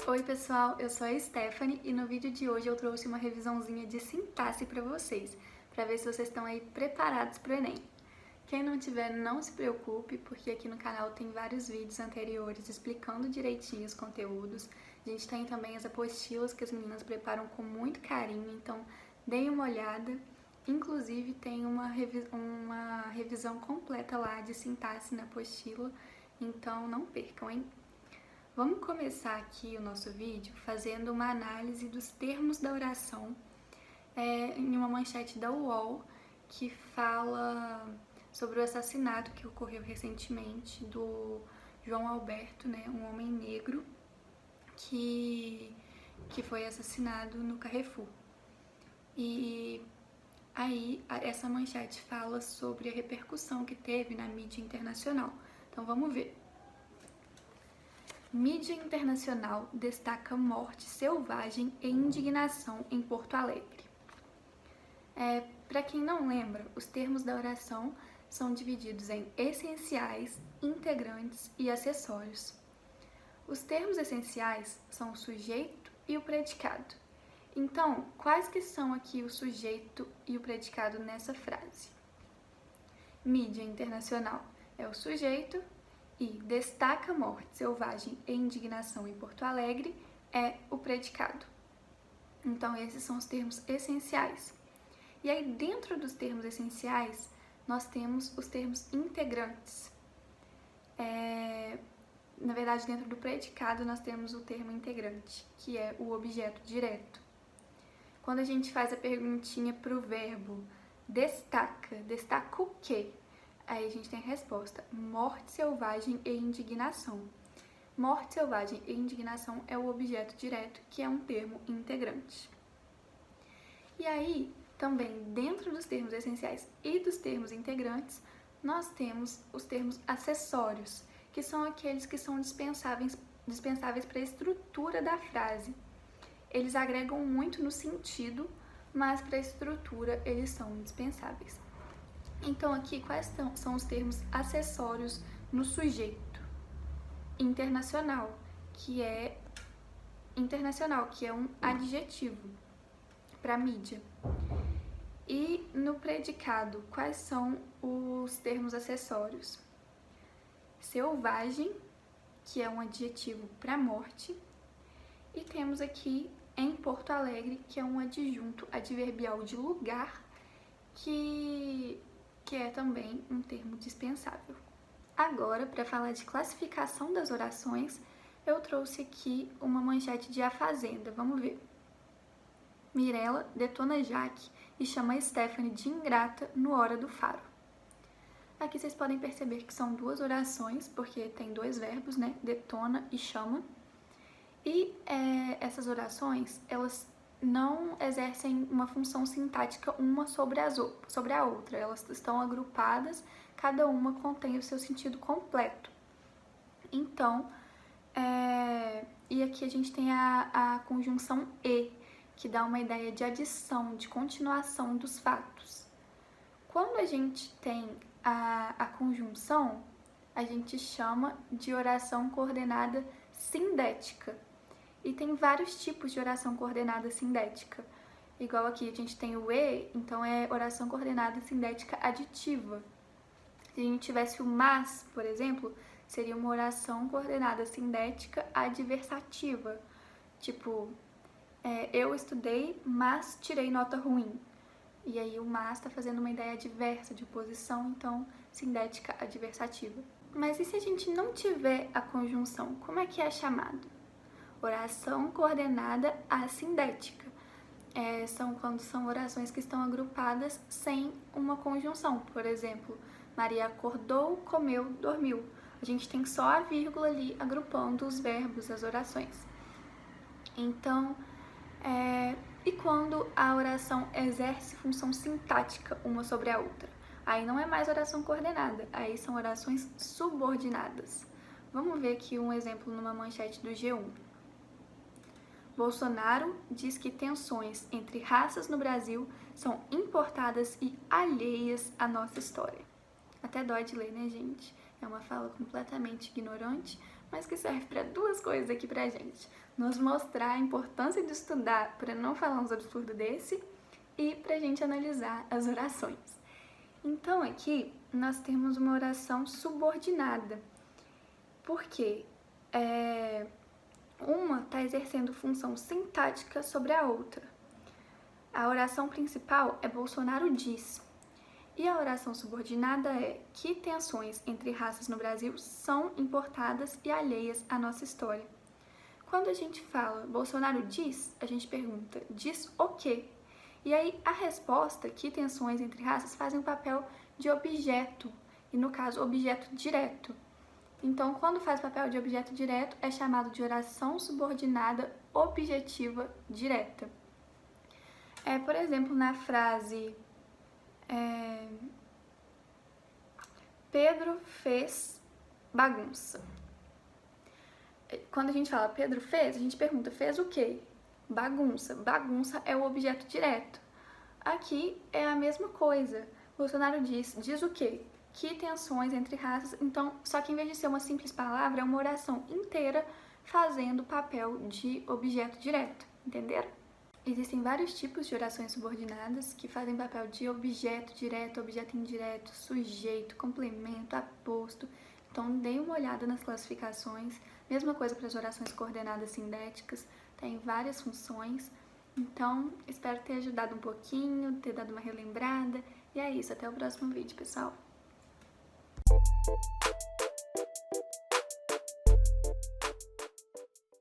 Oi pessoal, eu sou a Stephanie e no vídeo de hoje eu trouxe uma revisãozinha de sintaxe para vocês ver se vocês estão aí preparados para o Enem. Quem não tiver, não se preocupe, porque aqui no canal tem vários vídeos anteriores explicando direitinho os conteúdos. A gente tem também as apostilas que as meninas preparam com muito carinho, então deem uma olhada. Inclusive tem uma revisão completa lá de sintaxe na apostila, então não percam, hein? Vamos começar aqui o nosso vídeo fazendo uma análise dos termos da oração em uma manchete da UOL que fala sobre o assassinato que ocorreu recentemente do João Alberto, né, um homem negro que foi assassinado no Carrefour. E aí essa manchete fala sobre a repercussão que teve na mídia internacional. Então vamos ver. Mídia internacional destaca morte selvagem e indignação em Porto Alegre. Para quem não lembra, os termos da oração são divididos em essenciais, integrantes e acessórios. Os termos essenciais são o sujeito e o predicado. Então, quais que são aqui o sujeito e o predicado nessa frase? Mídia internacional é o sujeito e destaca morte selvagem e indignação em Porto Alegre é o predicado. Então, esses são os termos essenciais. E aí, dentro dos termos essenciais, nós temos os termos integrantes. Na verdade, dentro do predicado, nós temos o termo integrante, que é o objeto direto. Quando a gente faz a perguntinha para o verbo destaca o quê? Aí a gente tem a resposta, morte selvagem e indignação. Morte selvagem e indignação é o objeto direto, que é um termo integrante. E aí, também, dentro dos termos essenciais e dos termos integrantes, nós temos os termos acessórios, que são aqueles que são dispensáveis para a estrutura da frase. Eles agregam muito no sentido, mas para a estrutura eles são dispensáveis. Então, aqui, quais são os termos acessórios no sujeito? Internacional, que é um adjetivo para mídia. E no predicado, quais são os termos acessórios? Selvagem, que é um adjetivo para morte. E temos aqui em Porto Alegre, que é um adjunto adverbial de lugar, que é também um termo dispensável. Agora, para falar de classificação das orações, eu trouxe aqui uma manchete de A Fazenda. Vamos ver. Mirella detona Jaque e chama Stephanie de ingrata no Hora do Faro. Aqui vocês podem perceber que são duas orações, porque tem dois verbos, né? Detona e chama. E essas orações, elas não exercem uma função sintática uma sobre a outra. Elas estão agrupadas, cada uma contém o seu sentido completo. Então, e aqui a gente tem a conjunção e, que dá uma ideia de adição, de continuação dos fatos. Quando a gente tem a conjunção, a gente chama de oração coordenada sindética. E tem vários tipos de oração coordenada sindética. Igual aqui a gente tem o e, então é oração coordenada sindética aditiva. Se a gente tivesse o mas, por exemplo, seria uma oração coordenada sindética adversativa. Tipo, eu estudei, mas tirei nota ruim. E aí o mas está fazendo uma ideia adversa, de oposição, então sindética adversativa. Mas e se a gente não tiver a conjunção, como é que é chamado? Oração coordenada assindética. Quando são orações que estão agrupadas sem uma conjunção. Por exemplo, Maria acordou, comeu, dormiu. A gente tem só a vírgula ali agrupando os verbos, as orações. Então, e quando a oração exerce função sintática uma sobre a outra? Aí não é mais oração coordenada, aí são orações subordinadas. Vamos ver aqui um exemplo numa manchete do G1. Bolsonaro diz que tensões entre raças no Brasil são importadas e alheias à nossa história. Até dói de ler, né, gente? É uma fala completamente ignorante, mas que serve para duas coisas aqui pra gente. Nos mostrar a importância de estudar para não falar uns absurdos desse e pra gente analisar as orações. Então aqui nós temos uma oração subordinada. Por quê? Uma está exercendo função sintática sobre a outra. A oração principal é Bolsonaro diz. E a oração subordinada é que tensões entre raças no Brasil são importadas e alheias à nossa história. Quando a gente fala Bolsonaro diz, a gente pergunta, diz o quê? E aí a resposta, que tensões entre raças, fazem o papel de objeto, e no caso, objeto direto. Então, quando faz papel de objeto direto, é chamado de oração subordinada objetiva direta. Por exemplo, na frase Pedro fez bagunça. Quando a gente fala Pedro fez, a gente pergunta, fez o quê? Bagunça. Bagunça é o objeto direto. Aqui é a mesma coisa. Bolsonaro diz o quê? Que tensões entre raças. Então, só que em vez de ser uma simples palavra, é uma oração inteira fazendo o papel de objeto direto. Entenderam? Existem vários tipos de orações subordinadas que fazem papel de objeto direto, objeto indireto, sujeito, complemento, aposto. Então, dê uma olhada nas classificações. Mesma coisa para as orações coordenadas sindéticas. Tem várias funções. Então, espero ter ajudado um pouquinho, ter dado uma relembrada. E é isso, até o próximo vídeo, pessoal.